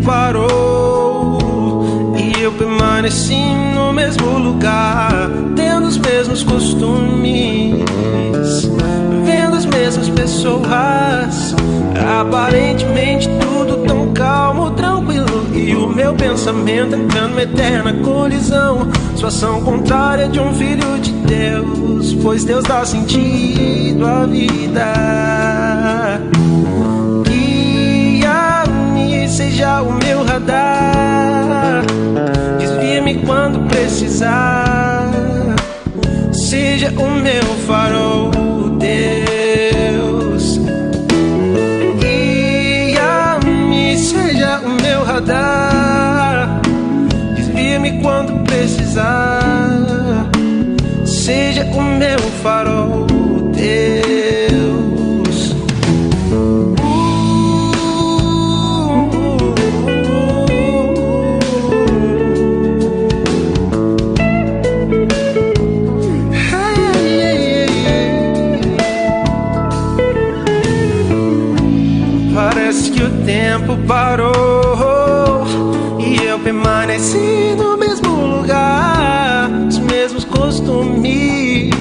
Parou e eu permaneci no mesmo lugar, tendo os mesmos costumes, vendo as mesmas pessoas, aparentemente tudo tão calmo, tranquilo, e o meu pensamento entrando numa eterna colisão. Situação contrária de um filho de Deus, pois Deus dá sentido à vida. Seja o meu radar, desvia-me quando precisar. Seja o meu farol, Deus. Guia-me, seja o meu radar, desvia-me quando precisar. Seja o meu farol, Deus. Tempo parou e eu permaneci no mesmo lugar, os mesmos costumes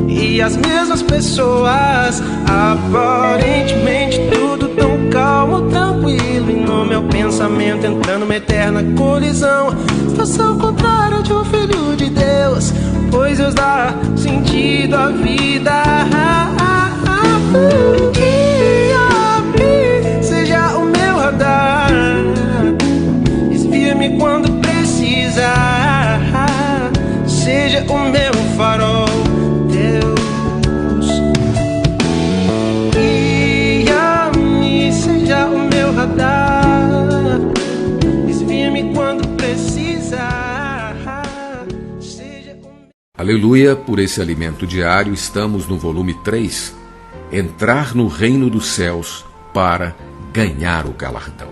e as mesmas pessoas, aparentemente tudo tão calmo, tranquilo, e no meu pensamento entrando numa eterna colisão. Situação contrária de um filho de Deus, pois Deus dá sentido à vida. Desvia-me quando precisar. Seja o meu farol, Deus. Guia-me, seja o meu radar. Desvia-me quando precisar. Seja o meu... Aleluia, por esse alimento diário, estamos no volume 3, Entrar no Reino dos Céus para ganhar o galardão.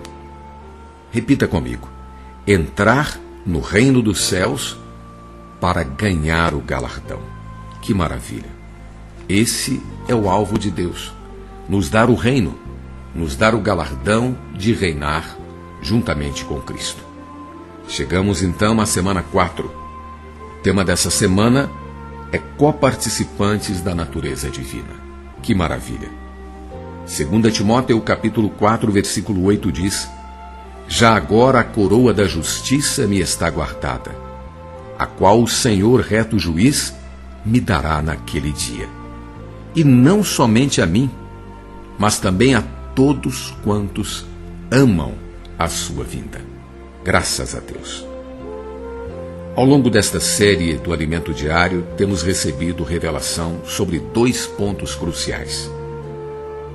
Repita comigo: entrar no reino dos céus para ganhar o galardão. Que maravilha! Esse é o alvo de Deus, nos dar o reino, nos dar o galardão de reinar juntamente com Cristo. Chegamos então à semana 4. O tema dessa semana é coparticipantes da natureza divina. Que maravilha! 2 Timóteo capítulo 4, versículo 8 diz: já agora a coroa da justiça me está guardada, a qual o Senhor reto juiz me dará naquele dia. E não somente a mim, mas também a todos quantos amam a sua vinda. Graças a Deus. Ao longo desta série do Alimento Diário, temos recebido revelação sobre 2 pontos cruciais.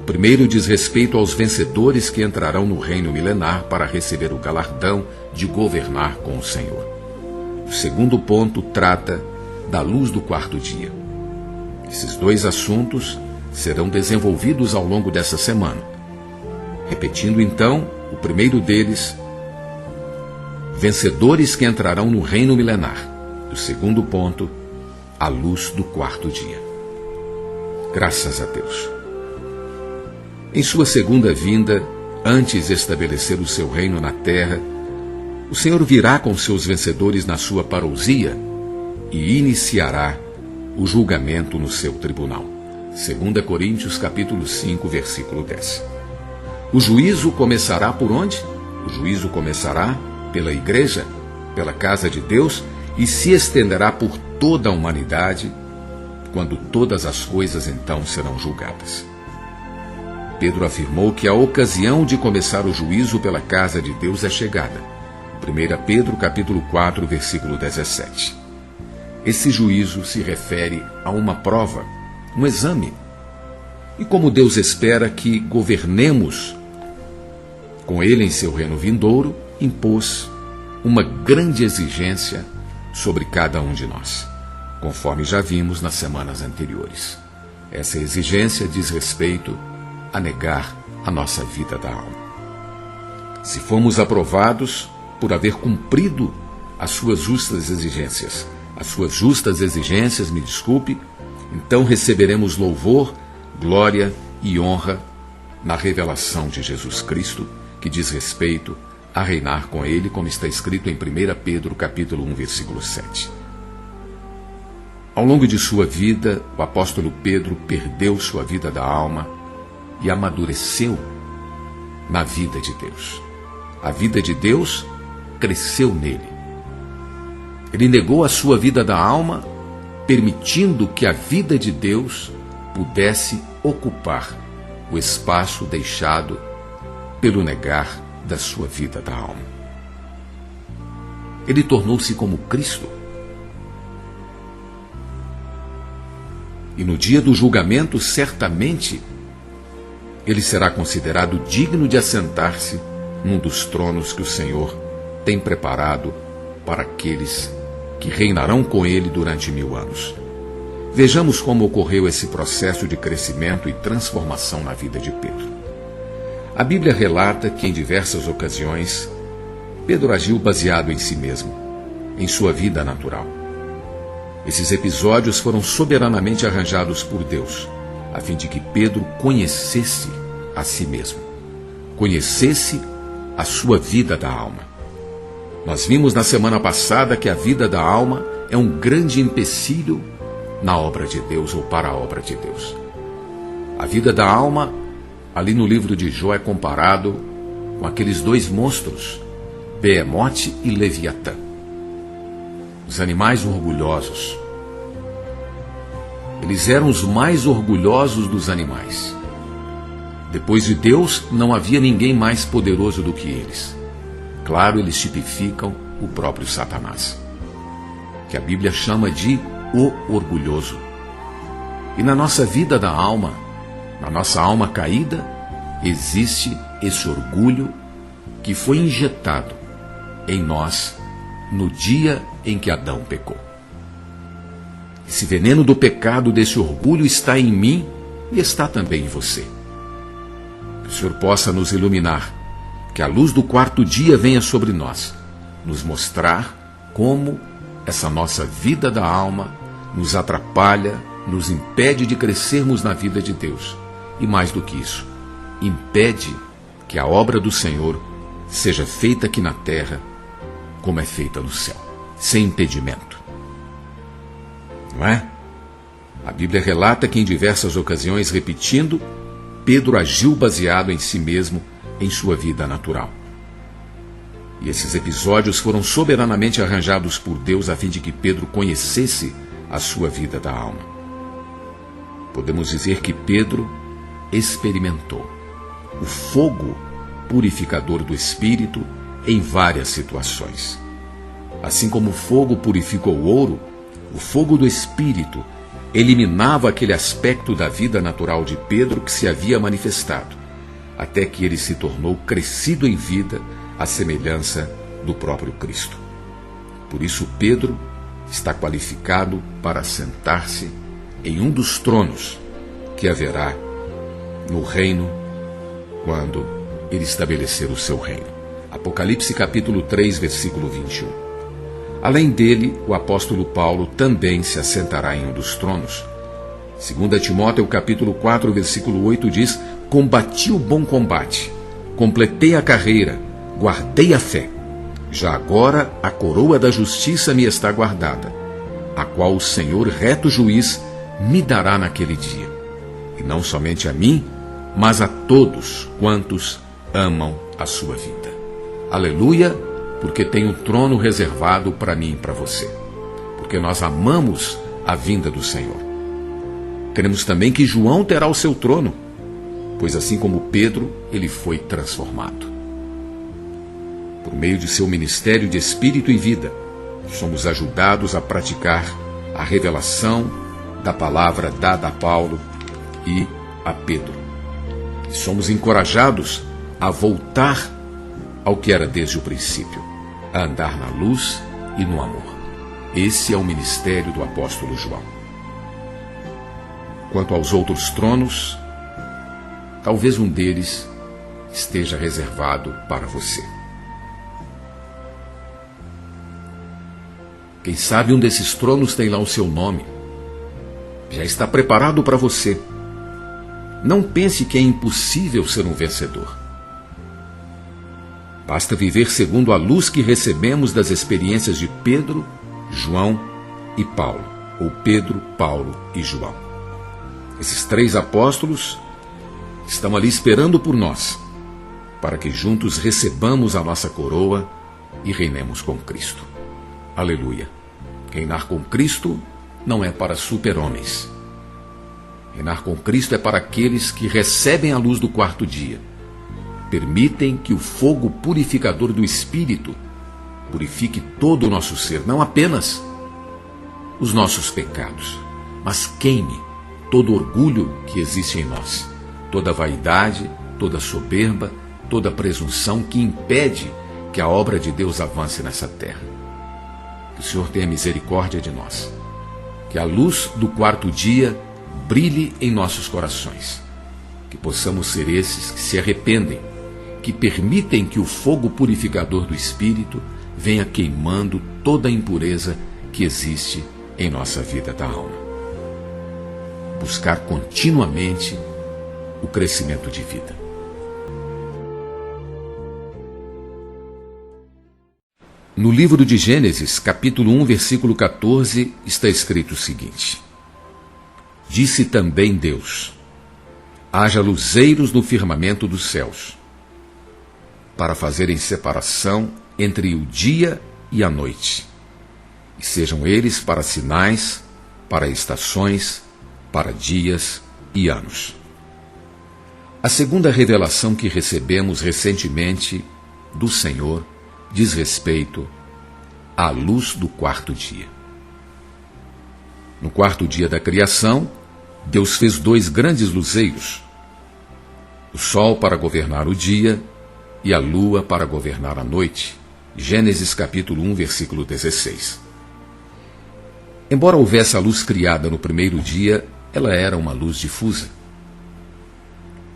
O primeiro diz respeito aos vencedores que entrarão no reino milenar para receber o galardão de governar com o Senhor. O segundo ponto trata da luz do quarto dia. Esses 2 assuntos serão desenvolvidos ao longo dessa semana. Repetindo então, o primeiro deles, vencedores que entrarão no reino milenar. O segundo ponto, a luz do quarto dia. Graças a Deus. Em sua segunda vinda, antes de estabelecer o seu reino na terra, o Senhor virá com seus vencedores na sua parousia e iniciará o julgamento no seu tribunal. 2 Coríntios capítulo 5, versículo 10. O juízo começará por onde? O juízo começará pela igreja, pela casa de Deus, e se estenderá por toda a humanidade, quando todas as coisas então serão julgadas. Pedro afirmou que a ocasião de começar o juízo pela casa de Deus é chegada. 1 Pedro capítulo 4, versículo 17. Esse juízo se refere a uma prova, um exame. E como Deus espera que governemos com Ele em seu reino vindouro, impôs uma grande exigência sobre cada um de nós, conforme já vimos nas semanas anteriores. Essa exigência diz respeito a negar a nossa vida da alma. Se fomos aprovados por haver cumprido as suas justas exigências, então receberemos louvor, glória e honra na revelação de Jesus Cristo, que diz respeito a reinar com Ele, como está escrito em 1 Pedro, capítulo 1, versículo 7. Ao longo de sua vida, o apóstolo Pedro perdeu sua vida da alma e amadureceu na vida de Deus. A vida de Deus cresceu nele. Ele negou a sua vida da alma, permitindo que a vida de Deus pudesse ocupar o espaço deixado pelo negar da sua vida da alma. Ele tornou-se como Cristo. E no dia do julgamento, certamente, ele será considerado digno de assentar-se num dos tronos que o Senhor tem preparado para aqueles que reinarão com ele durante 1000 anos. Vejamos como ocorreu esse processo de crescimento e transformação na vida de Pedro. A Bíblia relata que, em diversas ocasiões, Pedro agiu baseado em si mesmo, em sua vida natural. Esses episódios foram soberanamente arranjados por Deus, a fim de que Pedro conhecesse a si mesmo, conhecesse a sua vida da alma. Nós vimos na semana passada que a vida da alma é um grande empecilho na obra de Deus ou para a obra de Deus. A vida da alma, ali no livro de Jó, é comparado com aqueles 2 monstros, Behemote e Leviatã. Os animais orgulhosos. Eles eram os mais orgulhosos dos animais. Depois de Deus, não havia ninguém mais poderoso do que eles. Claro, eles tipificam o próprio Satanás, que a Bíblia chama de o orgulhoso. E na nossa vida da alma, na nossa alma caída, existe esse orgulho que foi injetado em nós no dia em que Adão pecou. Esse veneno do pecado, desse orgulho, está em mim e está também em você. Que o Senhor possa nos iluminar, que a luz do 4º dia venha sobre nós, nos mostrar como essa nossa vida da alma nos atrapalha, nos impede de crescermos na vida de Deus. E mais do que isso, impede que a obra do Senhor seja feita aqui na terra como é feita no céu, sem impedimento. Não é? A Bíblia relata que em diversas ocasiões, repetindo, Pedro agiu baseado em si mesmo, em sua vida natural. E esses episódios foram soberanamente arranjados por Deus a fim de que Pedro conhecesse a sua vida da alma. Podemos dizer que Pedro experimentou o fogo purificador do Espírito em várias situações. Assim como o fogo purifica o ouro, o fogo do Espírito eliminava aquele aspecto da vida natural de Pedro que se havia manifestado, até que ele se tornou crescido em vida à semelhança do próprio Cristo. Por isso Pedro está qualificado para sentar-se em um dos tronos que haverá no reino quando ele estabelecer o seu reino. Apocalipse capítulo 3, versículo 21. Além dele, o apóstolo Paulo também se assentará em um dos tronos. 2 Timóteo capítulo 4, versículo 8 diz: combati o bom combate, completei a carreira, guardei a fé. Já agora a coroa da justiça me está guardada, a qual o Senhor reto juiz me dará naquele dia. E não somente a mim, mas a todos quantos amam a sua vida. Aleluia, porque tem um trono reservado para mim e para você. Porque nós amamos a vinda do Senhor. Queremos também que João terá o seu trono, pois assim como Pedro, ele foi transformado. Por meio de seu ministério de espírito e vida, somos ajudados a praticar a revelação da palavra dada a Paulo e a Pedro. E somos encorajados a voltar ao que era desde o princípio, a andar na luz e no amor. Esse é o ministério do apóstolo João. Quanto aos outros tronos, talvez um deles esteja reservado para você. Quem sabe um desses tronos tem lá o seu nome. Já está preparado para você. Não pense que é impossível ser um vencedor. Basta viver segundo a luz que recebemos das experiências de Pedro, João e Paulo, ou Pedro, Paulo e João. Esses 3 apóstolos estão ali esperando por nós, para que juntos recebamos a nossa coroa e reinemos com Cristo. Aleluia! Reinar com Cristo não é para super-homens. Reinar com Cristo é para aqueles que recebem a luz do 4º dia. Permitem que o fogo purificador do Espírito purifique todo o nosso ser, não apenas os nossos pecados, mas queime todo orgulho que existe em nós, toda vaidade, toda soberba, toda presunção que impede que a obra de Deus avance nessa terra. Que o Senhor tenha misericórdia de nós. Que a luz do 4º dia brilhe em nossos corações. Que possamos ser esses que se arrependem, que permitem que o fogo purificador do Espírito venha queimando toda a impureza que existe em nossa vida da alma. Buscar continuamente o crescimento de vida. No livro de Gênesis, capítulo 1, versículo 14, está escrito o seguinte: Disse também Deus: haja luzeiros no firmamento dos céus, para fazerem separação entre o dia e a noite, e sejam eles para sinais, para estações, para dias e anos. A segunda revelação que recebemos recentemente do Senhor diz respeito à luz do 4º dia. No 4º dia da criação, Deus fez 2 grandes luzeiros: o sol para governar o dia e a lua para governar a noite. Gênesis capítulo 1, versículo 16. Embora houvesse a luz criada no 1º dia, ela era uma luz difusa.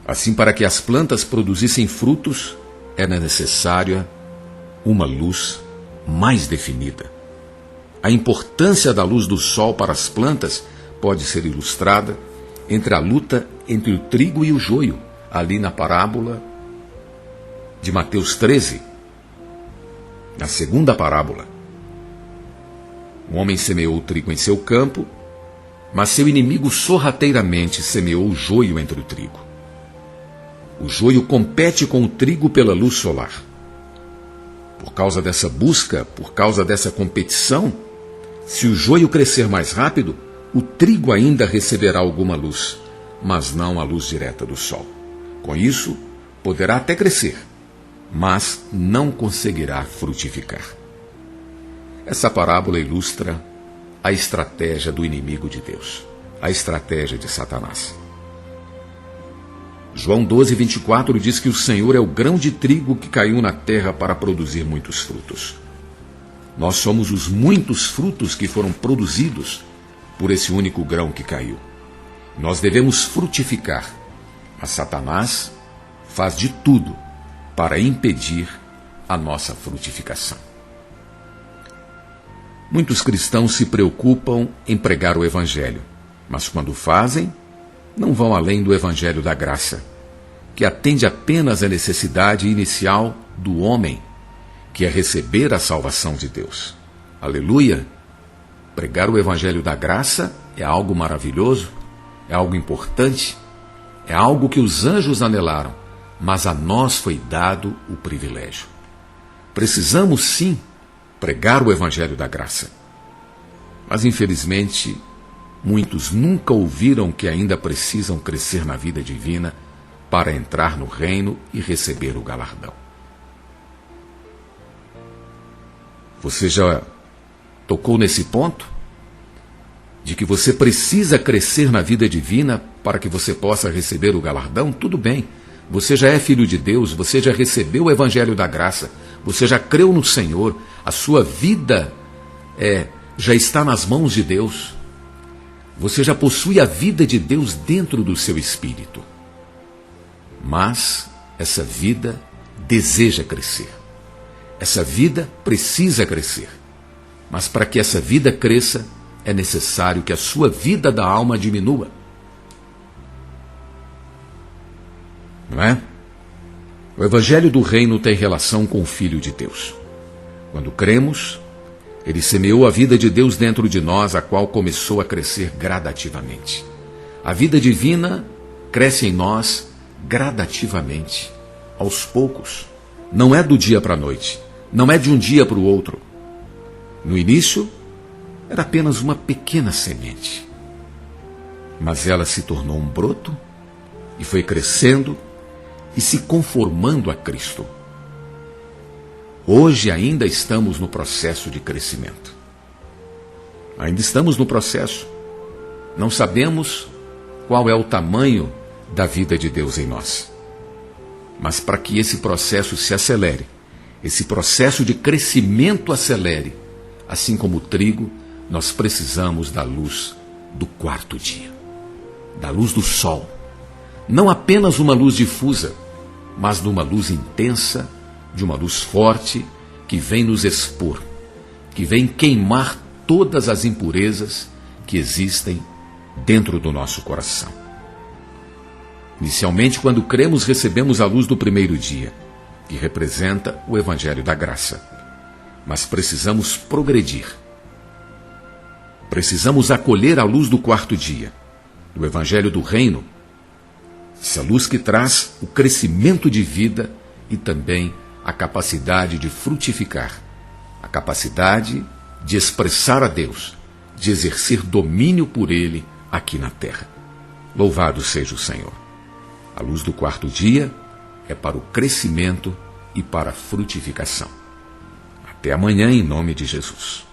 Assim, para que as plantas produzissem frutos, era necessária uma luz mais definida. A importância da luz do sol para as plantas pode ser ilustrada entre a luta entre o trigo e o joio, ali na parábola de Mateus 13. Na segunda parábola, um homem semeou o trigo em seu campo, mas seu inimigo sorrateiramente semeou o joio entre o trigo. O joio compete com o trigo pela luz solar. Por causa dessa busca, por causa dessa competição, se o joio crescer mais rápido, o trigo ainda receberá alguma luz, mas não a luz direta do sol. Com isso, poderá até crescer, mas não conseguirá frutificar. Essa parábola ilustra a estratégia do inimigo de Deus, a estratégia de Satanás. João 12, 24 diz que o Senhor é o grão de trigo que caiu na terra para produzir muitos frutos. Nós somos os muitos frutos que foram produzidos por esse único grão que caiu. Nós devemos frutificar, mas Satanás faz de tudo para impedir a nossa frutificação. Muitos cristãos se preocupam em pregar o Evangelho, mas quando fazem, não vão além do Evangelho da graça, que atende apenas à necessidade inicial do homem, que é receber a salvação de Deus. Aleluia! Pregar o Evangelho da graça é algo maravilhoso, é algo importante, é algo que os anjos anelaram, mas a nós foi dado o privilégio. Precisamos sim pregar o Evangelho da graça. Mas infelizmente, muitos nunca ouviram que ainda precisam crescer na vida divina para entrar no reino e receber o galardão. Você já tocou nesse ponto? De que você precisa crescer na vida divina para que você possa receber o galardão? Tudo bem. Você já é filho de Deus, você já recebeu o Evangelho da graça, você já creu no Senhor, a sua vida já está nas mãos de Deus. Você já possui a vida de Deus dentro do seu espírito. Mas essa vida deseja crescer. Essa vida precisa crescer. Mas para que essa vida cresça, é necessário que a sua vida da alma diminua. Não é? O Evangelho do Reino tem relação com o Filho de Deus. Quando cremos, ele semeou a vida de Deus dentro de nós, a qual começou a crescer gradativamente. A vida divina cresce em nós gradativamente, aos poucos. Não é do dia para a noite, não é de um dia para o outro. No início, era apenas uma pequena semente. Mas ela se tornou um broto e foi crescendo e se conformando a Cristo. Hoje ainda estamos no processo de crescimento. Ainda estamos no processo. Não sabemos qual é o tamanho da vida de Deus em nós. Mas para que esse processo se acelere, esse processo de crescimento acelere, assim como o trigo, nós precisamos da luz do quarto dia, da luz do sol. Não apenas uma luz difusa, mas de uma luz intensa, de uma luz forte, que vem nos expor, que vem queimar todas as impurezas que existem dentro do nosso coração. Inicialmente, quando cremos, recebemos a luz do primeiro dia, que representa o Evangelho da Graça. Mas precisamos progredir. Precisamos acolher a luz do quarto dia, do Evangelho do Reino, essa luz que traz o crescimento de vida e também a capacidade de frutificar, a capacidade de expressar a Deus, de exercer domínio por Ele aqui na terra. Louvado seja o Senhor. A luz do quarto dia é para o crescimento e para a frutificação. Até amanhã, em nome de Jesus.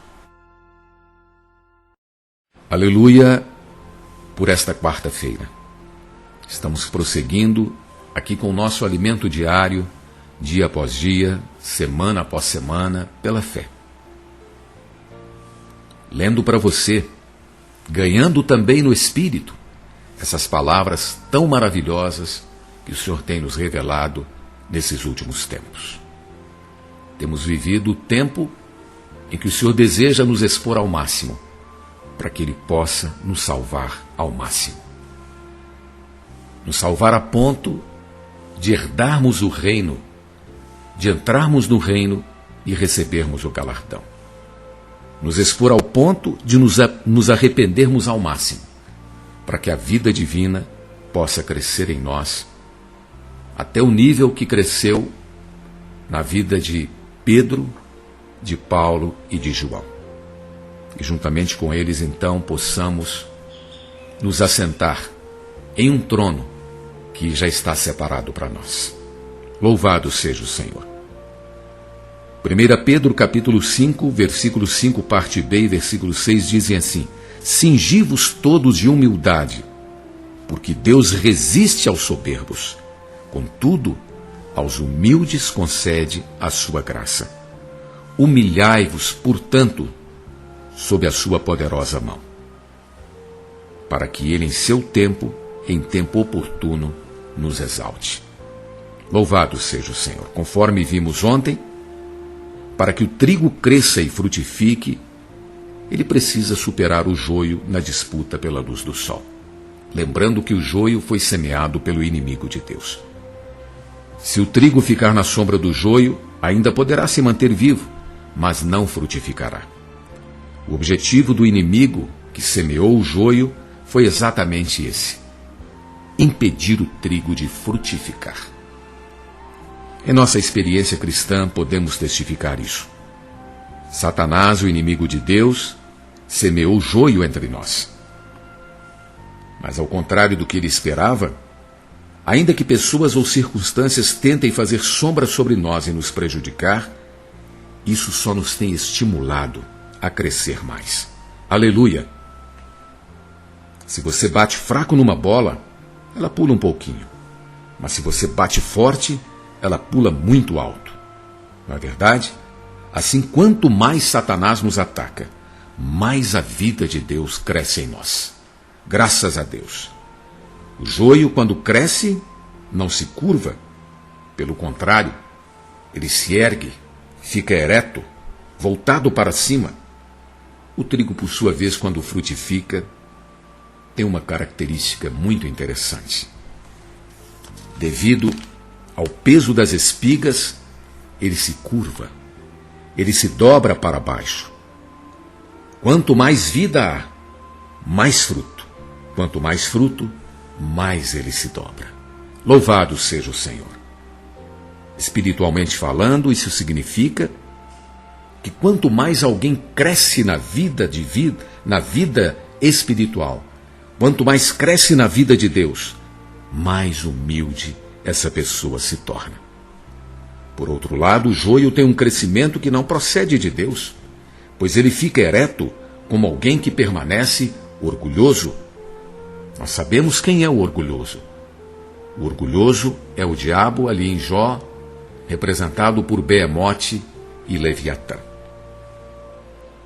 Aleluia por esta quarta-feira. Estamos prosseguindo aqui com o nosso alimento diário, dia após dia, semana após semana, pela fé. Lendo para você, ganhando também no Espírito, essas palavras tão maravilhosas que o Senhor tem nos revelado nesses últimos tempos. Temos vivido o tempo em que o Senhor deseja nos expor ao máximo, para que Ele possa nos salvar ao máximo. Nos salvar a ponto de herdarmos o reino, de entrarmos no reino e recebermos o galardão. Nos expor ao ponto de nos arrependermos ao máximo, para que a vida divina possa crescer em nós, até o nível que cresceu na vida de Pedro, de Paulo e de João. E juntamente com eles, então, possamos nos assentar em um trono que já está separado para nós. Louvado seja o Senhor. 1 Pedro capítulo 5, versículo 5, parte B e versículo 6 dizem assim: Cingi-vos todos de humildade, porque Deus resiste aos soberbos, contudo, aos humildes concede a sua graça. Humilhai-vos, portanto, sob a sua poderosa mão, para que ele em tempo oportuno, nos exalte. Louvado seja o Senhor. Conforme vimos ontem, para que o trigo cresça e frutifique, ele precisa superar o joio na disputa pela luz do sol. Lembrando que o joio foi semeado pelo inimigo de Deus. Se o trigo ficar na sombra do joio, ainda poderá se manter vivo, mas não frutificará. O objetivo do inimigo que semeou o joio foi exatamente esse: impedir o trigo de frutificar. Em nossa experiência cristã, podemos testificar isso. Satanás, o inimigo de Deus, semeou joio entre nós. Mas ao contrário do que ele esperava, ainda que pessoas ou circunstâncias tentem fazer sombra sobre nós e nos prejudicar, isso só nos tem estimulado a crescer mais. Aleluia! Se você bate fraco numa bola, ela pula um pouquinho. Mas se você bate forte, ela pula muito alto. Não é verdade? Assim, quanto mais Satanás nos ataca, mais a vida de Deus cresce em nós. Graças a Deus. O joio, quando cresce, não se curva, pelo contrário, ele se ergue, fica ereto, voltado para cima. O trigo, por sua vez, quando frutifica, tem uma característica muito interessante. Devido ao peso das espigas, ele se curva, ele se dobra para baixo. Quanto mais vida há, mais fruto. Quanto mais fruto, mais ele se dobra. Louvado seja o Senhor. Espiritualmente falando, isso significa que quanto mais alguém cresce na vida espiritual, quanto mais cresce na vida de Deus, mais humilde essa pessoa se torna. Por outro lado, o joio tem um crescimento que não procede de Deus, pois ele fica ereto como alguém que permanece orgulhoso. Nós sabemos quem é o orgulhoso. O orgulhoso é o diabo ali em Jó, representado por Beemote e Leviatã.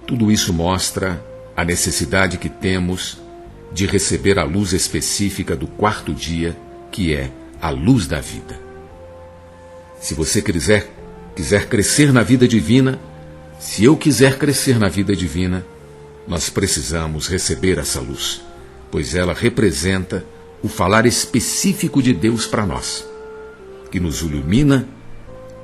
Tudo isso mostra a necessidade que temos de receber a luz específica do quarto dia, que é a luz da vida. Se você quiser crescer na vida divina, se eu quiser crescer na vida divina, nós precisamos receber essa luz, pois ela representa o falar específico de Deus para nós, que nos ilumina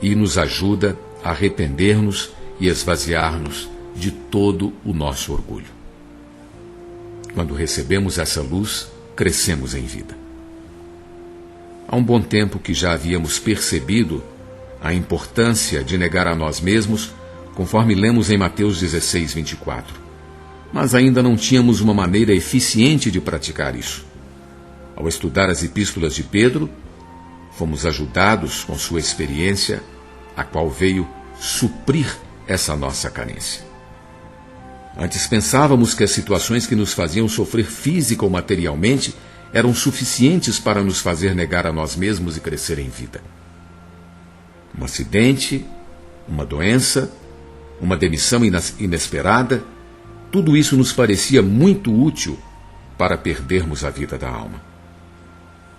e nos ajuda a arrepender-nos e esvaziar-nos de todo o nosso orgulho. Quando recebemos essa luz, crescemos em vida. Há um bom tempo que já havíamos percebido a importância de negar a nós mesmos, conforme lemos em Mateus 16, 24. Mas ainda não tínhamos uma maneira eficiente de praticar isso. Ao estudar as epístolas de Pedro, fomos ajudados com sua experiência, a qual veio suprir essa nossa carência. Antes pensávamos que as situações que nos faziam sofrer física ou materialmente eram suficientes para nos fazer negar a nós mesmos e crescer em vida. Um acidente, uma doença, uma demissão inesperada, tudo isso nos parecia muito útil para perdermos a vida da alma.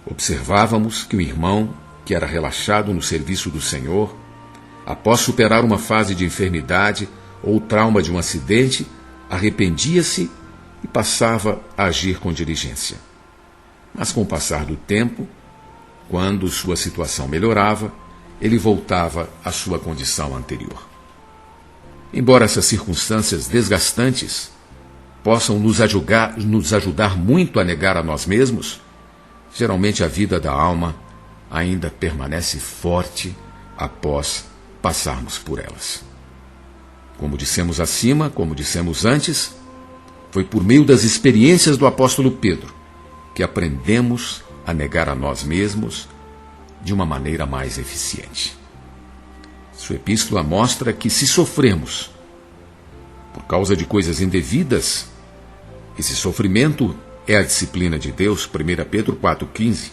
Observávamos que o irmão, que era relaxado no serviço do Senhor, após superar uma fase de enfermidade ou trauma de um acidente, arrependia-se e passava a agir com diligência. Mas com o passar do tempo, quando sua situação melhorava, ele voltava à sua condição anterior. Embora essas circunstâncias desgastantes possam nos ajudar muito a negar a nós mesmos, geralmente a vida da alma ainda permanece forte após passarmos por elas. Como dissemos acima, como dissemos antes, foi por meio das experiências do apóstolo Pedro que aprendemos a negar a nós mesmos de uma maneira mais eficiente. Sua epístola mostra que se sofremos por causa de coisas indevidas, esse sofrimento é a disciplina de Deus, 1 Pedro 4,15.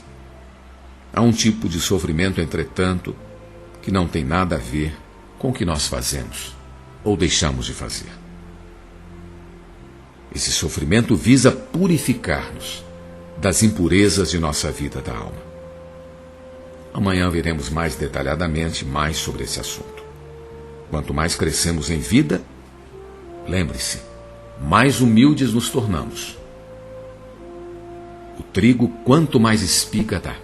Há um tipo de sofrimento, entretanto, que não tem nada a ver com o que nós fazemos ou deixamos de fazer. Esse sofrimento visa purificar-nos das impurezas de nossa vida da alma. Amanhã veremos mais detalhadamente mais sobre esse assunto. Quanto mais crescemos em vida, lembre-se, mais humildes nos tornamos. O trigo, quanto mais espiga dá,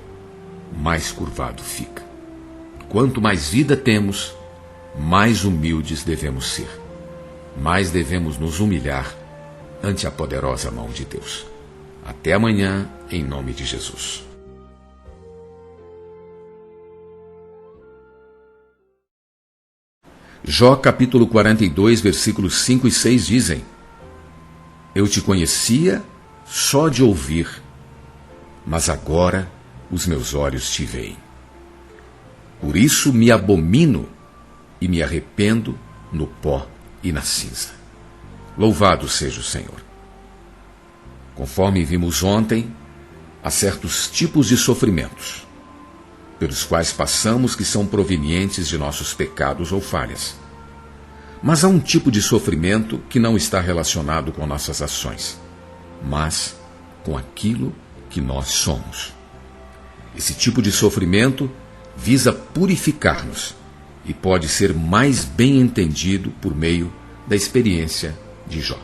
mais curvado fica. Quanto mais vida temos, mais humildes devemos ser. Mais devemos nos humilhar ante a poderosa mão de Deus. Até amanhã, em nome de Jesus. Jó capítulo 42, versículos 5 e 6 dizem: Eu te conhecia só de ouvir, mas agora os meus olhos te veem. Por isso me abomino e me arrependo no pó e na cinza. Louvado seja o Senhor. Conforme vimos ontem, há certos tipos de sofrimentos pelos quais passamos que são provenientes de nossos pecados ou falhas. Mas há um tipo de sofrimento que não está relacionado com nossas ações, mas com aquilo que nós somos. Esse tipo de sofrimento visa purificar-nos e pode ser mais bem entendido por meio da experiência de Jó.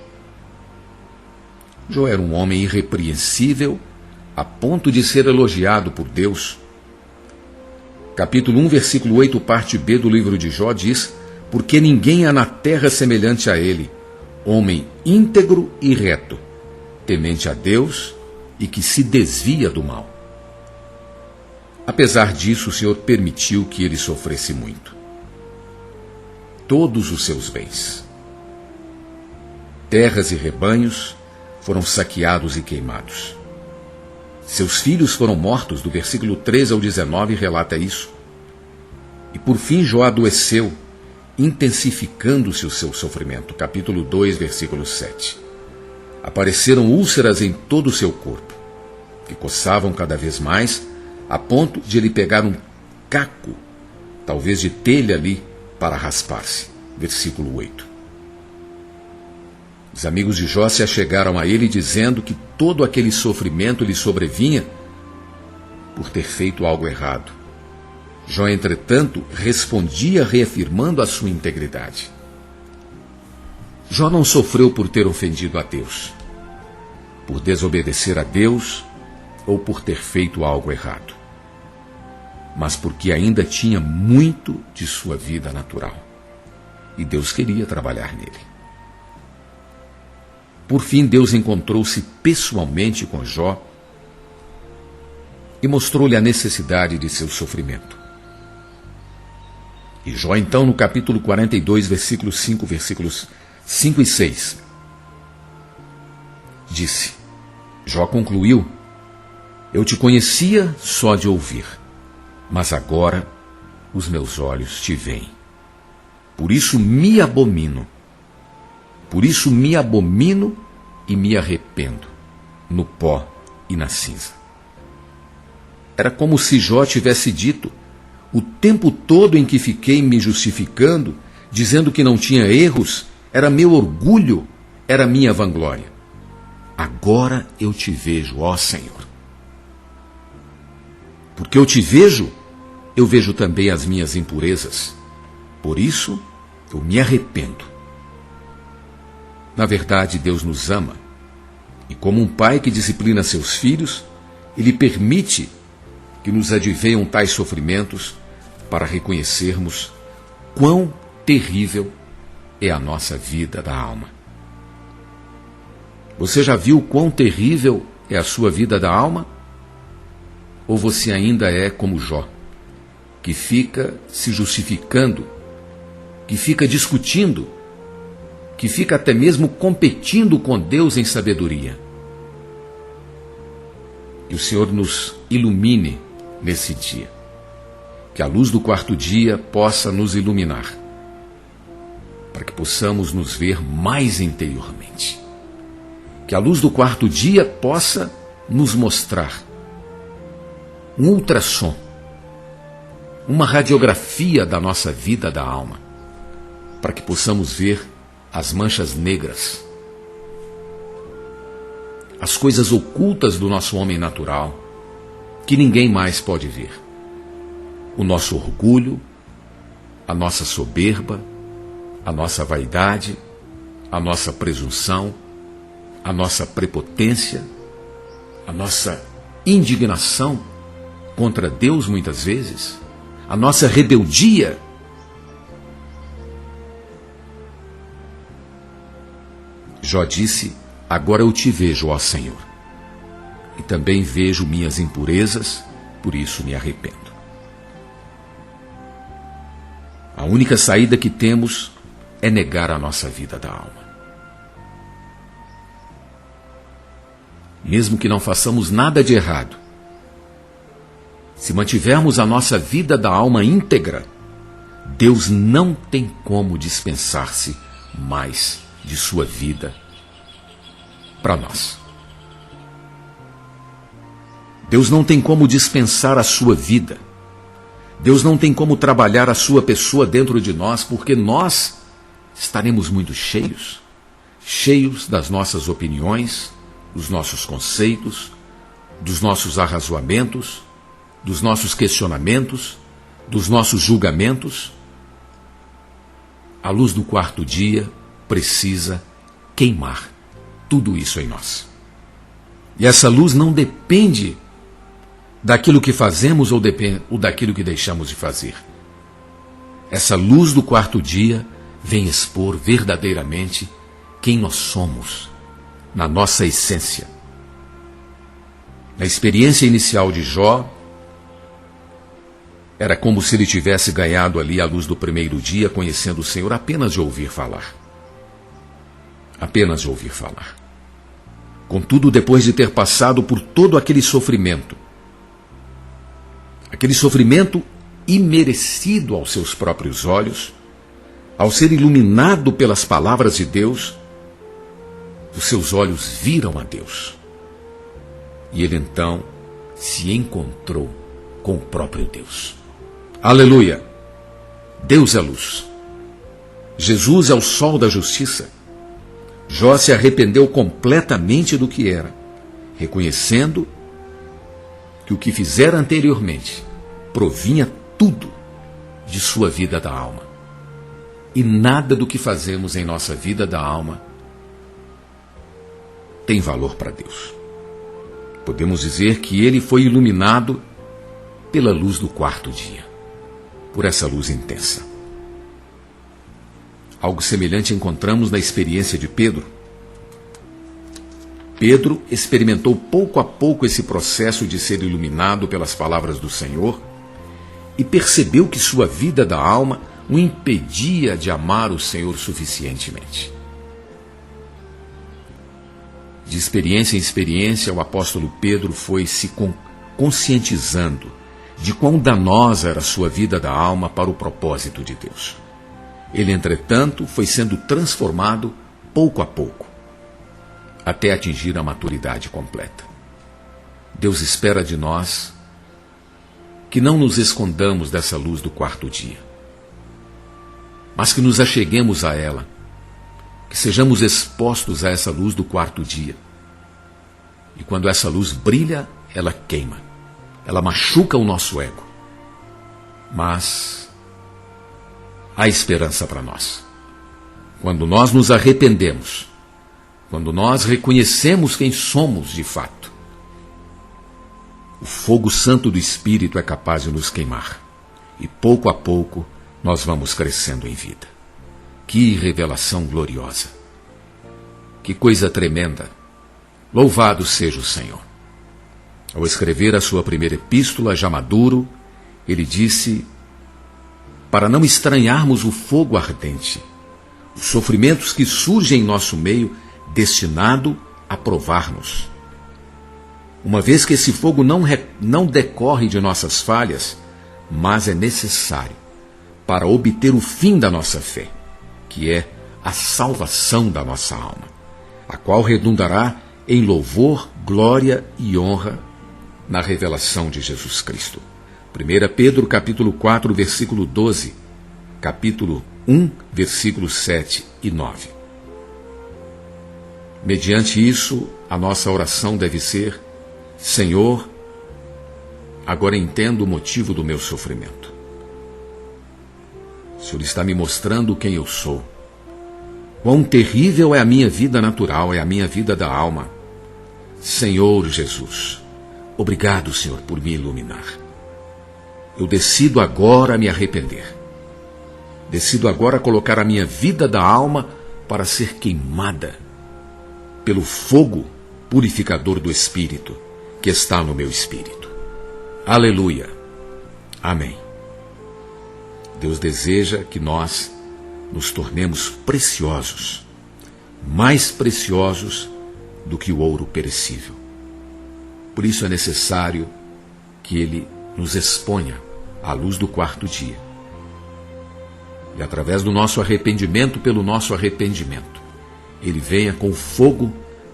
Jó era um homem irrepreensível a ponto de ser elogiado por Deus. Capítulo 1, versículo 8, parte B do livro de Jó diz: porque ninguém há na terra semelhante a ele, homem íntegro e reto, temente a Deus e que se desvia do mal. Apesar disso, o Senhor permitiu que ele sofresse muito. Todos os seus bens, terras e rebanhos, foram saqueados e queimados. Seus filhos foram mortos, do versículo 13 ao 19 relata isso. E por fim Jó adoeceu, intensificando-se o seu sofrimento. Capítulo 2, versículo 7. Apareceram úlceras em todo o seu corpo, que coçavam cada vez mais, a ponto de ele pegar um caco, talvez de telha ali, para raspar-se. Versículo 8. Os amigos de Jó se achegaram a ele dizendo que todo aquele sofrimento lhe sobrevinha por ter feito algo errado. Jó, entretanto, respondia reafirmando a sua integridade. Jó não sofreu por ter ofendido a Deus, por desobedecer a Deus ou por ter feito algo errado, mas porque ainda tinha muito de sua vida natural e Deus queria trabalhar nele. Por fim, Deus encontrou-se pessoalmente com Jó e mostrou-lhe a necessidade de seu sofrimento. E Jó, então, no capítulo 42, versículos 5 e 6, disse, Jó concluiu: eu te conhecia só de ouvir, mas agora os meus olhos te veem. Por isso me abomino. Por isso me abomino e me arrependo, no pó e na cinza. Era como se Jó tivesse dito: o tempo todo em que fiquei me justificando, dizendo que não tinha erros, era meu orgulho, era minha vanglória. Agora eu te vejo, ó Senhor. Porque eu te vejo, eu vejo também as minhas impurezas. Por isso eu me arrependo. Na verdade, Deus nos ama, e como um pai que disciplina seus filhos, Ele permite que nos advenham tais sofrimentos para reconhecermos quão terrível é a nossa vida da alma. Você já viu quão terrível é a sua vida da alma? Ou você ainda é como Jó, que fica se justificando, que fica discutindo, que fica até mesmo competindo com Deus em sabedoria? Que o Senhor nos ilumine nesse dia. Que a luz do quarto dia possa nos iluminar, para que possamos nos ver mais interiormente. Que a luz do quarto dia possa nos mostrar um ultrassom, uma radiografia da nossa vida da alma, para que possamos ver as manchas negras, as coisas ocultas do nosso homem natural, que ninguém mais pode ver. O nosso orgulho, a nossa soberba, a nossa vaidade, a nossa presunção, a nossa prepotência, a nossa indignação contra Deus muitas vezes, a nossa rebeldia. Jó disse: agora eu te vejo, ó Senhor, e também vejo minhas impurezas, por isso me arrependo. A única saída que temos é negar a nossa vida da alma. Mesmo que não façamos nada de errado, se mantivermos a nossa vida da alma íntegra, Deus não tem como dispensar-se mais de sua vida para nós. Deus não tem como dispensar a sua vida. Deus não tem como trabalhar a sua pessoa dentro de nós, porque nós estaremos muito cheios das nossas opiniões, dos nossos conceitos, dos nossos arrazoamentos, dos nossos questionamentos, dos nossos julgamentos. A luz do quarto dia precisa queimar tudo isso em nós. E essa luz não depende daquilo que fazemos ou daquilo que deixamos de fazer. Essa luz do quarto dia vem expor verdadeiramente quem nós somos, na nossa essência. Na experiência inicial de Jó, era como se ele tivesse ganhado ali a luz do primeiro dia, conhecendo o Senhor apenas de ouvir falar. Apenas de ouvir falar. Contudo, depois de ter passado por todo aquele sofrimento imerecido aos seus próprios olhos, ao ser iluminado pelas palavras de Deus, os seus olhos viram a Deus. E ele então se encontrou com o próprio Deus. Aleluia! Deus é luz. Jesus é o sol da justiça. Jó se arrependeu completamente do que era, reconhecendo que o que fizera anteriormente provinha tudo de sua vida da alma. E nada do que fazemos em nossa vida da alma tem valor para Deus. Podemos dizer que ele foi iluminado pela luz do quarto dia, por essa luz intensa. Algo semelhante encontramos na experiência de Pedro. Pedro experimentou pouco a pouco esse processo de ser iluminado pelas palavras do Senhor e percebeu que sua vida da alma o impedia de amar o Senhor suficientemente. De experiência em experiência, o apóstolo Pedro foi se conscientizando de quão danosa era a sua vida da alma para o propósito de Deus. Ele, entretanto, foi sendo transformado pouco a pouco, até atingir a maturidade completa. Deus espera de nós que não nos escondamos dessa luz do quarto dia, mas que nos acheguemos a ela, que sejamos expostos a essa luz do quarto dia. E quando essa luz brilha, ela queima, ela machuca o nosso ego. Mas há esperança para nós. Quando nós nos arrependemos, quando nós reconhecemos quem somos de fato, o fogo santo do Espírito é capaz de nos queimar. E pouco a pouco nós vamos crescendo em vida. Que revelação gloriosa! Que coisa tremenda! Louvado seja o Senhor! Ao escrever a sua primeira epístola, já maduro, ele disse: para não estranharmos o fogo ardente, os sofrimentos que surgem em nosso meio, destinado a provar-nos. Uma vez que esse fogo não decorre de nossas falhas, mas é necessário para obter o fim da nossa fé, que é a salvação da nossa alma, a qual redundará em louvor, glória e honra na revelação de Jesus Cristo. 1 Pedro capítulo 4, versículo 12, capítulo 1, versículos 7 e 9. Mediante isso, a nossa oração deve ser: Senhor, agora entendo o motivo do meu sofrimento. O Senhor está me mostrando quem eu sou. Quão terrível é a minha vida natural, é a minha vida da alma. Senhor Jesus, obrigado, Senhor, por me iluminar. Eu decido agora me arrepender. Decido agora colocar a minha vida da alma para ser queimada pelo fogo purificador do Espírito que está no meu espírito. Aleluia. Amém. Deus deseja que nós nos tornemos preciosos, mais preciosos do que o ouro perecível. Por isso é necessário que Ele nos exponha à luz do quarto dia. E através do nosso arrependimento, pelo nosso arrependimento, Ele venha com o fogo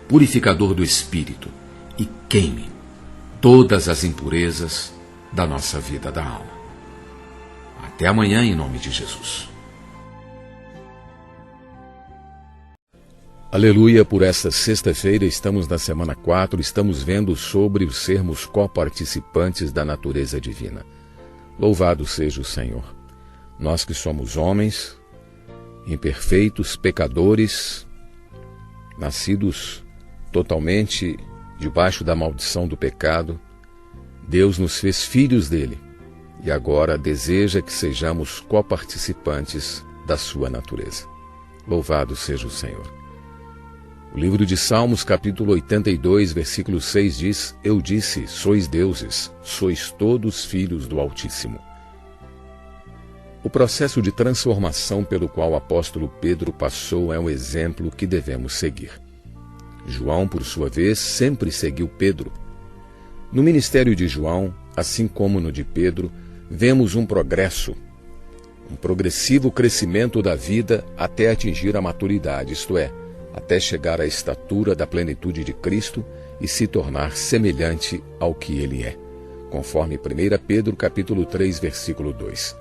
purificador do Espírito e queime todas as impurezas da nossa vida da alma. Até amanhã, em nome de Jesus. Aleluia, por esta sexta-feira estamos na semana 4, estamos vendo sobre os sermos coparticipantes da natureza divina. Louvado seja o Senhor. Nós que somos homens, imperfeitos, pecadores, nascidos totalmente debaixo da maldição do pecado, Deus nos fez filhos dele e agora deseja que sejamos coparticipantes da sua natureza. Louvado seja o Senhor. O livro de Salmos, capítulo 82, versículo 6 diz: Eu disse, sois deuses, sois todos filhos do Altíssimo. O processo de transformação pelo qual o apóstolo Pedro passou é um exemplo que devemos seguir. João, por sua vez, sempre seguiu Pedro. No ministério de João, assim como no de Pedro, vemos um progresso, um progressivo crescimento da vida até atingir a maturidade, isto é, até chegar à estatura da plenitude de Cristo e se tornar semelhante ao que ele é, conforme 1 Pedro capítulo 3, versículo 2.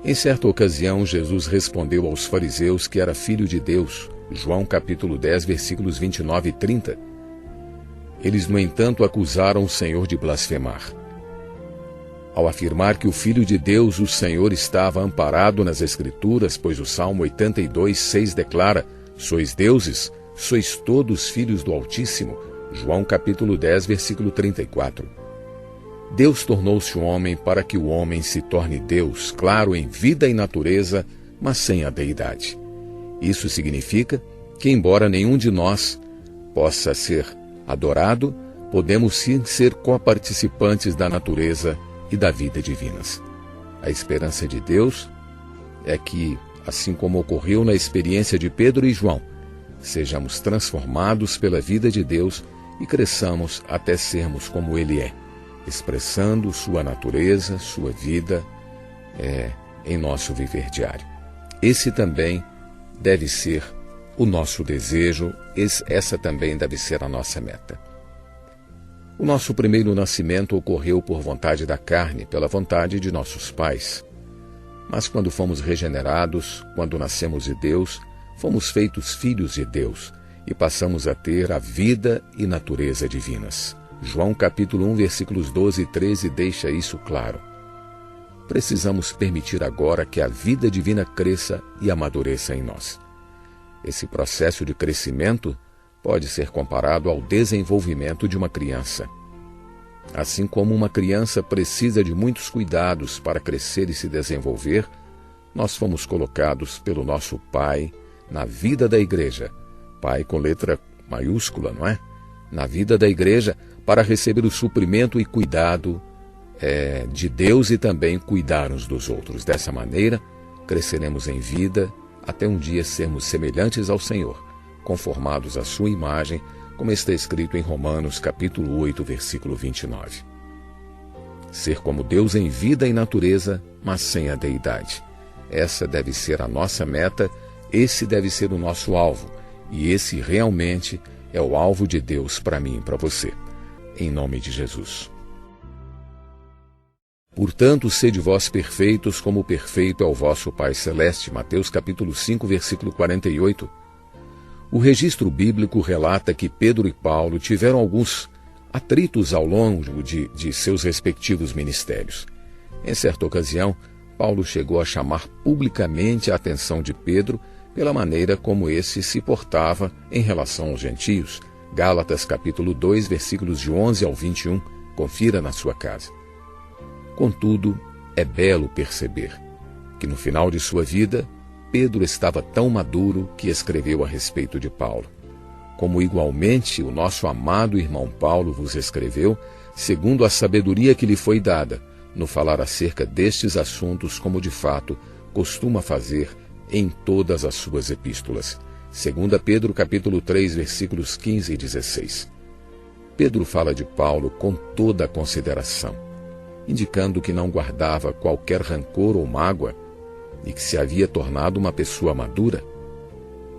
Em certa ocasião, Jesus respondeu aos fariseus que era filho de Deus, João capítulo 10, versículos 29 e 30. Eles, no entanto, acusaram o Senhor de blasfemar. Ao afirmar que o Filho de Deus, o Senhor, estava amparado nas Escrituras, pois o Salmo 82, 6 declara: Sois deuses, sois todos filhos do Altíssimo. João capítulo 10, versículo 34. Deus tornou-se um homem para que o homem se torne Deus, claro, em vida e natureza, mas sem a deidade. Isso significa que, embora nenhum de nós possa ser adorado, podemos sim ser coparticipantes da natureza e da vida divinas. A esperança de Deus é que, assim como ocorreu na experiência de Pedro e João, sejamos transformados pela vida de Deus e cresçamos até sermos como Ele é, expressando sua natureza, sua vida em nosso viver diário. Esse também deve ser o nosso desejo, essa também deve ser a nossa meta. O nosso primeiro nascimento ocorreu por vontade da carne, pela vontade de nossos pais. Mas quando fomos regenerados, quando nascemos de Deus, fomos feitos filhos de Deus e passamos a ter a vida e natureza divinas. João capítulo 1, versículos 12 e 13 deixa isso claro. Precisamos permitir agora que a vida divina cresça e amadureça em nós. Esse processo de crescimento pode ser comparado ao desenvolvimento de uma criança. Assim como uma criança precisa de muitos cuidados para crescer e se desenvolver, nós fomos colocados pelo nosso Pai na vida da igreja, Pai com letra maiúscula, não é? Na vida da igreja, para receber o suprimento e cuidado de Deus e também cuidar uns dos outros. Dessa maneira, cresceremos em vida até um dia sermos semelhantes ao Senhor, conformados à sua imagem, como está escrito em Romanos capítulo 8, versículo 29. Ser como Deus em vida e natureza, mas sem a deidade. Essa deve ser a nossa meta, esse deve ser o nosso alvo, e esse realmente é o alvo de Deus para mim e para você. Em nome de Jesus. Portanto, sede vós perfeitos, como perfeito é o vosso Pai Celeste. Mateus capítulo 5, versículo 48. O registro bíblico relata que Pedro e Paulo tiveram alguns atritos ao longo de seus respectivos ministérios. Em certa ocasião, Paulo chegou a chamar publicamente a atenção de Pedro pela maneira como esse se portava em relação aos gentios. Gálatas capítulo 2, versículos de 11 ao 21, confira na sua casa. Contudo, é belo perceber que no final de sua vida, Pedro estava tão maduro que escreveu a respeito de Paulo. Como igualmente o nosso amado irmão Paulo vos escreveu, segundo a sabedoria que lhe foi dada, no falar acerca destes assuntos, como de fato costuma fazer em todas as suas epístolas. 2 Pedro capítulo 3, versículos 15 e 16. Pedro fala de Paulo com toda a consideração, indicando que não guardava qualquer rancor ou mágoa e que se havia tornado uma pessoa madura.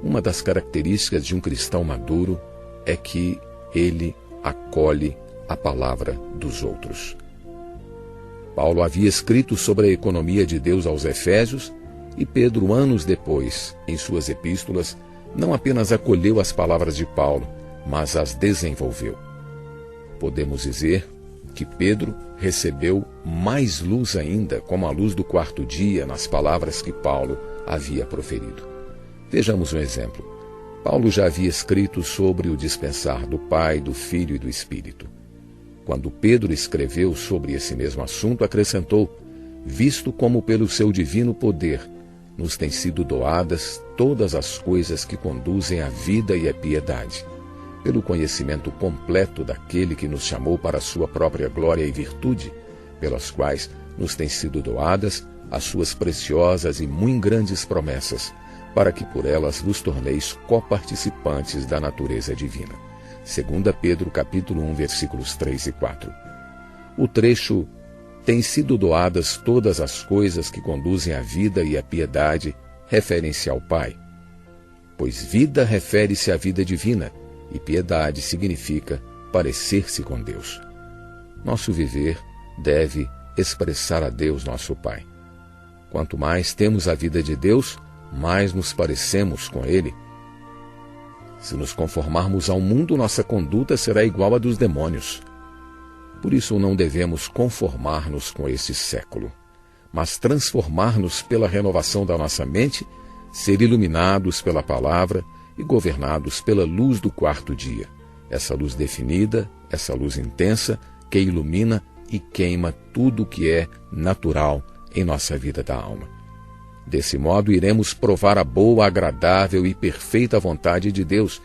Uma das características de um cristão maduro é que ele acolhe a palavra dos outros. Paulo havia escrito sobre a economia de Deus aos Efésios e Pedro, anos depois, em suas epístolas, não apenas acolheu as palavras de Paulo, mas as desenvolveu. Podemos dizer que Pedro recebeu mais luz ainda, como a luz do quarto dia, nas palavras que Paulo havia proferido. Vejamos um exemplo. Paulo já havia escrito sobre o dispensar do Pai, do Filho e do Espírito. Quando Pedro escreveu sobre esse mesmo assunto, acrescentou: visto como pelo seu divino poder nos têm sido doadas todas as coisas que conduzem à vida e à piedade, pelo conhecimento completo daquele que nos chamou para a sua própria glória e virtude, pelas quais nos têm sido doadas as suas preciosas e muito grandes promessas, para que por elas vos torneis coparticipantes da natureza divina. 2 Pedro capítulo 1, versículos 3 e 4. O trecho "têm sido doadas todas as coisas que conduzem à vida e à piedade" refere-se ao Pai, pois vida refere-se à vida divina e piedade significa parecer-se com Deus. Nosso viver deve expressar a Deus, nosso Pai. Quanto mais temos a vida de Deus, mais nos parecemos com Ele. Se nos conformarmos ao mundo, nossa conduta será igual à dos demônios. Por isso não devemos conformar-nos com este século, mas transformar-nos pela renovação da nossa mente, ser iluminados pela palavra e governados pela luz do quarto dia. Essa luz definida, essa luz intensa, que ilumina e queima tudo o que é natural em nossa vida da alma. Desse modo, iremos provar a boa, agradável e perfeita vontade de Deus,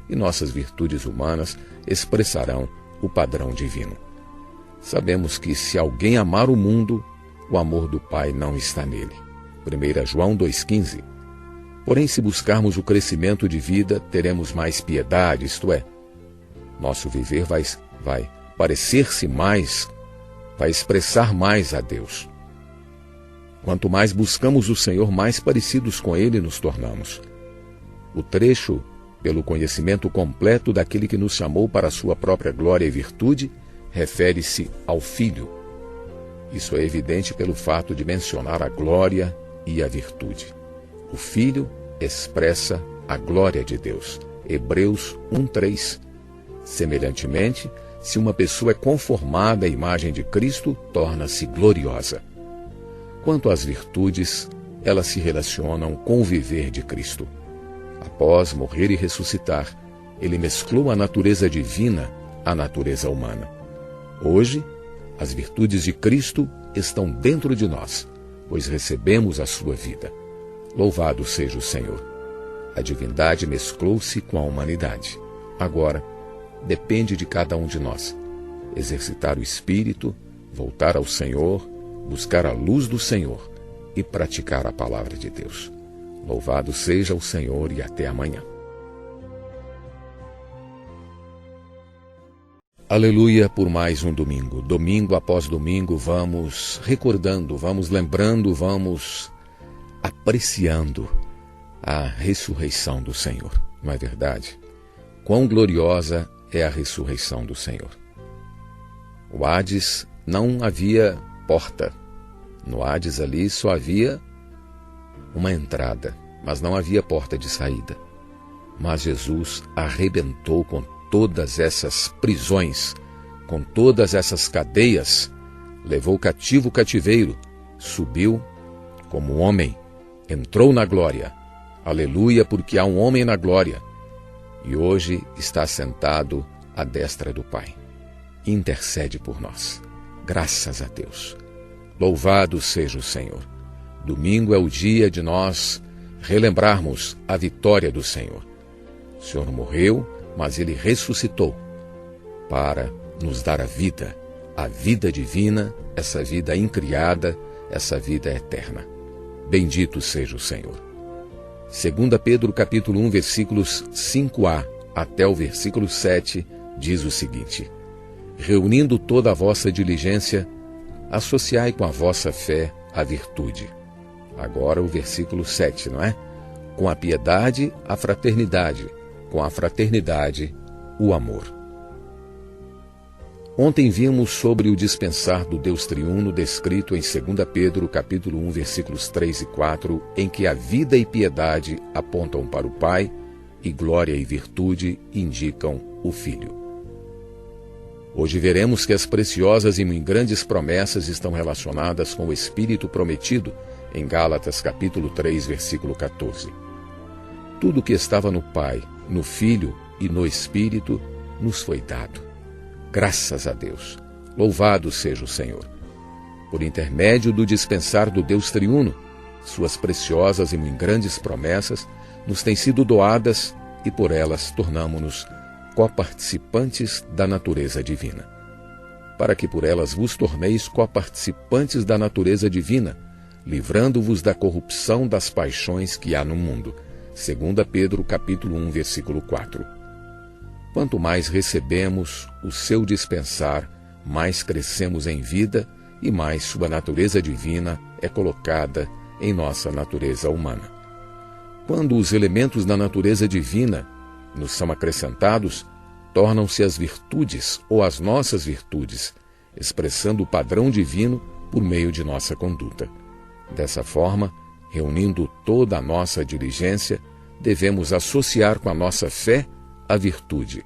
e nossas virtudes humanas expressarão o padrão divino. Sabemos que se alguém amar o mundo, o amor do Pai não está nele. 1 João 2,15. Porém, se buscarmos o crescimento de vida, teremos mais piedade, isto é, nosso viver vai parecer-se mais, vai expressar mais a Deus. Quanto mais buscamos o Senhor, mais parecidos com Ele nos tornamos. O trecho, pelo conhecimento completo daquele que nos chamou para a sua própria glória e virtude, refere-se ao Filho. Isso é evidente pelo fato de mencionar a glória e a virtude. O Filho expressa a glória de Deus. Hebreus 1:3. Semelhantemente, se uma pessoa é conformada à imagem de Cristo, torna-se gloriosa. Quanto às virtudes, elas se relacionam com o viver de Cristo. Após morrer e ressuscitar, ele mesclou a natureza divina à natureza humana. Hoje, as virtudes de Cristo estão dentro de nós, pois recebemos a sua vida. Louvado seja o Senhor. A divindade mesclou-se com a humanidade. Agora, depende de cada um de nós exercitar o espírito, voltar ao Senhor, buscar a luz do Senhor e praticar a palavra de Deus. Louvado seja o Senhor e até amanhã. Aleluia por mais um domingo. Domingo após domingo vamos recordando, vamos lembrando, vamos apreciando a ressurreição do Senhor. Não é verdade? Quão gloriosa é a ressurreição do Senhor. O Hades não havia porta. No Hades ali só havia uma entrada, mas não havia porta de saída. Mas Jesus arrebentou com todas essas prisões, com todas essas cadeias, levou cativo o cativeiro, subiu como homem, entrou na glória. Aleluia, porque há um homem na glória. E hoje está sentado à destra do Pai. Intercede por nós. Graças a Deus. Louvado seja o Senhor. Domingo é o dia de nós relembrarmos a vitória do Senhor. O Senhor morreu, mas Ele ressuscitou para nos dar a vida divina, essa vida incriada, essa vida eterna. Bendito seja o Senhor. 2 Pedro capítulo 1, versículos 5a até o versículo 7, diz o seguinte: reunindo toda a vossa diligência, associai com a vossa fé a virtude. Agora o versículo 7, não é? Com a piedade, a fraternidade. Com a fraternidade, o amor. Ontem vimos sobre o dispensar do Deus triuno descrito em 2 Pedro, capítulo 1, versículos 3 e 4, em que a vida e piedade apontam para o Pai, e glória e virtude indicam o Filho. Hoje veremos que as preciosas e muito grandes promessas estão relacionadas com o Espírito prometido em Gálatas capítulo 3, versículo 14. Tudo que estava no Pai, no Filho e no Espírito nos foi dado. Graças a Deus. Louvado seja o Senhor. Por intermédio do dispensar do Deus triuno, suas preciosas e muito grandes promessas nos têm sido doadas e por elas tornamo-nos coparticipantes da natureza divina. Para que por elas vos torneis coparticipantes da natureza divina, livrando-vos da corrupção das paixões que há no mundo. 2 Pedro capítulo 1, versículo 4. Quanto mais recebemos o seu dispensar, mais crescemos em vida e mais sua natureza divina é colocada em nossa natureza humana. Quando os elementos da natureza divina nos são acrescentados, tornam-se as virtudes ou as nossas virtudes, expressando o padrão divino por meio de nossa conduta. Dessa forma, reunindo toda a nossa diligência, devemos associar com a nossa fé a virtude,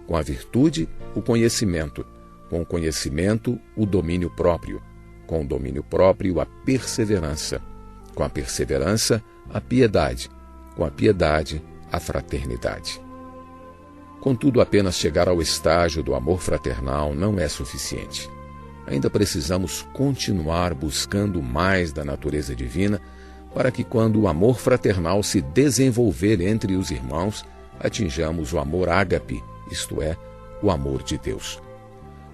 com a virtude o conhecimento, com o conhecimento o domínio próprio, com o domínio próprio a perseverança, com a perseverança a piedade, com a piedade a fraternidade. Contudo, apenas chegar ao estágio do amor fraternal não é suficiente. Ainda precisamos continuar buscando mais da natureza divina para que, quando o amor fraternal se desenvolver entre os irmãos, atinjamos o amor ágape, isto é, o amor de Deus.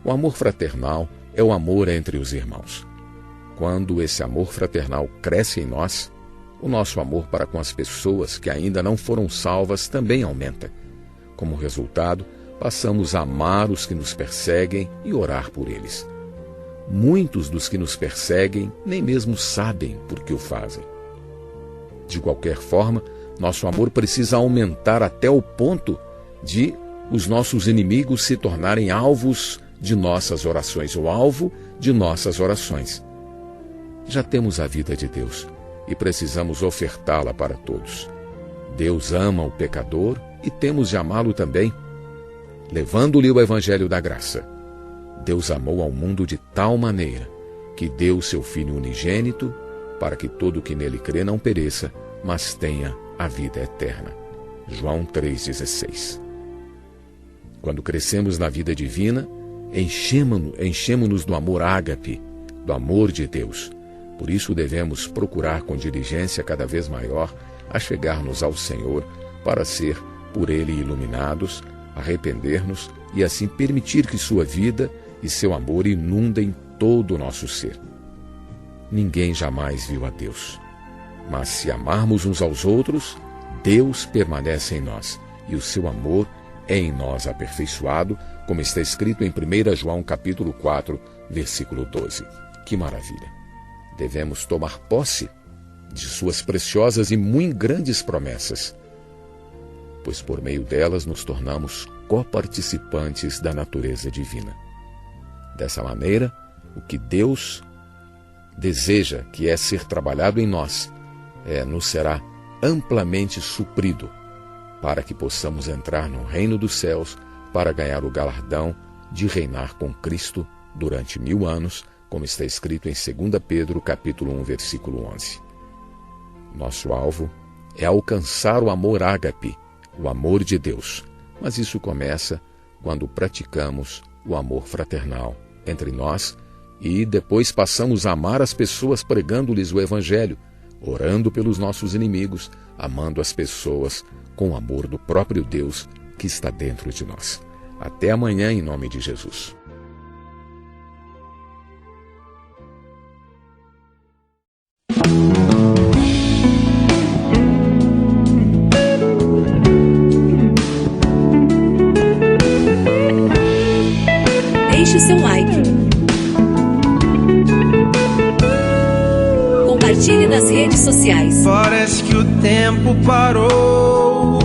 O amor fraternal é o amor entre os irmãos. Quando esse amor fraternal cresce em nós, o nosso amor para com as pessoas que ainda não foram salvas também aumenta. Como resultado, passamos a amar os que nos perseguem e orar por eles. Muitos dos que nos perseguem nem mesmo sabem por que o fazem. De qualquer forma, nosso amor precisa aumentar até o ponto de os nossos inimigos se tornarem alvos de nossas orações, o alvo de nossas orações. Já temos a vida de Deus e precisamos ofertá-la para todos. Deus ama o pecador e temos de amá-lo também, levando-lhe o evangelho da graça. Deus amou ao mundo de tal maneira que deu seu Filho unigênito para que todo o que nele crê não pereça, mas tenha a vida eterna. João 3,16. Quando crescemos na vida divina, enchemo-nos do amor ágape, do amor de Deus. Por isso devemos procurar com diligência cada vez maior a chegar-nos ao Senhor para ser por Ele iluminados, arrepender-nos e assim permitir que sua vida e seu amor inundem todo o nosso ser. Ninguém jamais viu a Deus. Mas se amarmos uns aos outros, Deus permanece em nós e o seu amor é em nós aperfeiçoado, como está escrito em 1 João capítulo 4, versículo 12. Que maravilha! Devemos tomar posse de suas preciosas e muito grandes promessas, pois por meio delas nos tornamos coparticipantes da natureza divina. Dessa maneira, o que Deus deseja, que é ser trabalhado em nós, nos será amplamente suprido, para que possamos entrar no reino dos céus para ganhar o galardão de reinar com Cristo durante 1000 anos, como está escrito em 2 Pedro capítulo 1, versículo 11. Nosso alvo é alcançar o amor ágape, o amor de Deus, mas isso começa quando praticamos o amor fraternal entre nós e depois passamos a amar as pessoas pregando-lhes o Evangelho, orando pelos nossos inimigos, amando as pessoas com o amor do próprio Deus que está dentro de nós. Até amanhã, em nome de Jesus. Deixe o seu like. Compartilhe nas redes sociais. Parece que o tempo parou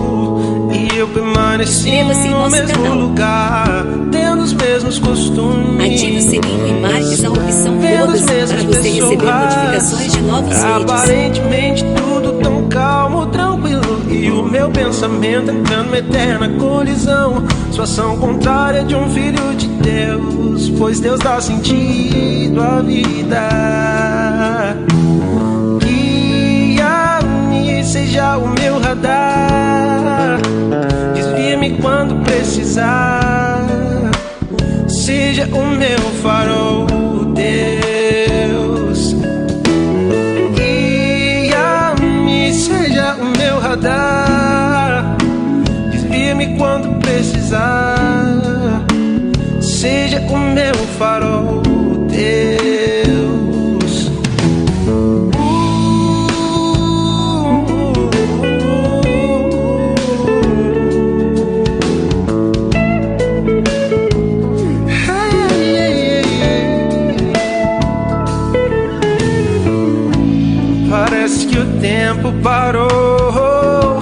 e eu permaneci no mesmo lugar, tendo os mesmos costumes. Ative o sininho e marque a opção todas para você receber notificações de novos vídeos. Aparentemente tudo tão calmo, tranquilo, e o no meu pensamento, entrando numa eterna colisão. Situação contrária de um filho de Deus, pois Deus dá sentido à vida. Guia-me, seja o meu radar, desvia-me quando precisar, seja o meu farol, Deus. Guia-me, seja o meu radar, desvia-me quando precisar, seja o meu farol, Deus. Parece que o tempo parou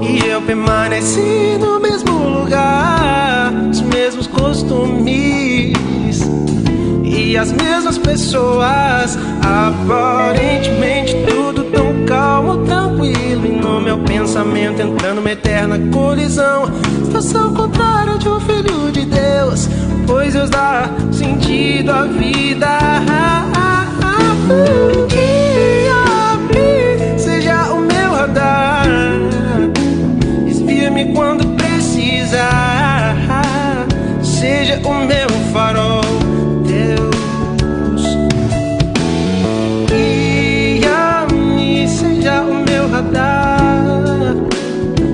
e eu permaneci no mesmo lugar, os mesmos costumes e as mesmas pessoas. Aparentemente tudo tão calmo, tranquilo, e no meu pensamento entrando numa eterna colisão. Situação contrária de um filho de Deus, pois Deus dá sentido à vida. Guia-me, seja o meu radar, desvia-me quando precisar, seja o meu farol, Deus. Guia-me, seja o meu radar,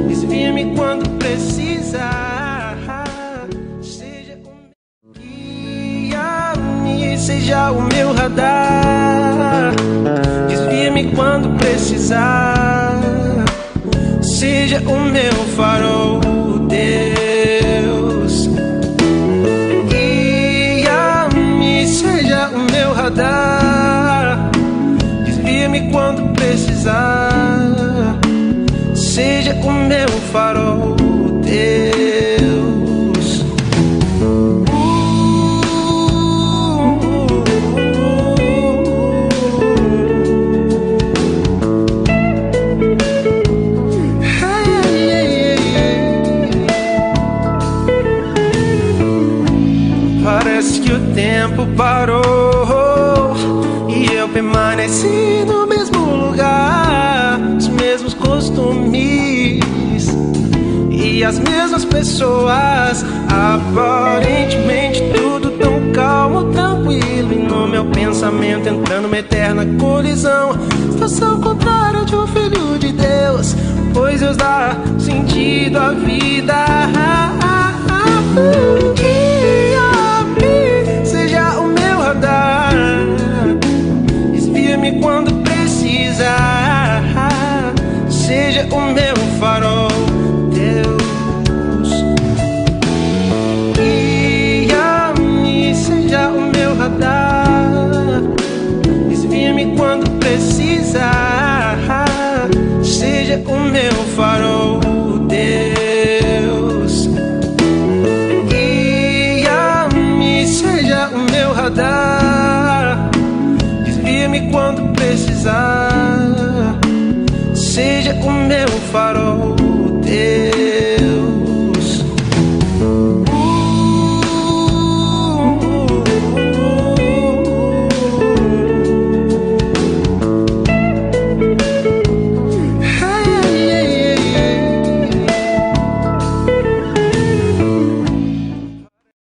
desvia-me quando precisar, seja o meu... Guia-me, seja o meu radar, desvia-me quando precisar, seja o meu farol, Deus. Guia-me, seja o meu radar, desvia-me quando precisar, seja o meu farol, Deus. Parece que o tempo parou e eu permaneci no mesmo lugar, os mesmos costumes e as mesmas pessoas. Aparentemente tudo tão calmo, tranquilo, e no meu pensamento entrando numa eterna colisão. Situação contrária de um filho de Deus, pois Deus dá sentido à vida. Seja o meu radar, desvia-me quando precisar, seja o meu farol, Deus. Guia-me, seja o meu radar, desvia-me quando precisar, seja o meu farol, Deus. Seja o meu radar, desvia-me quando precisar, seja o meu farol, Deus.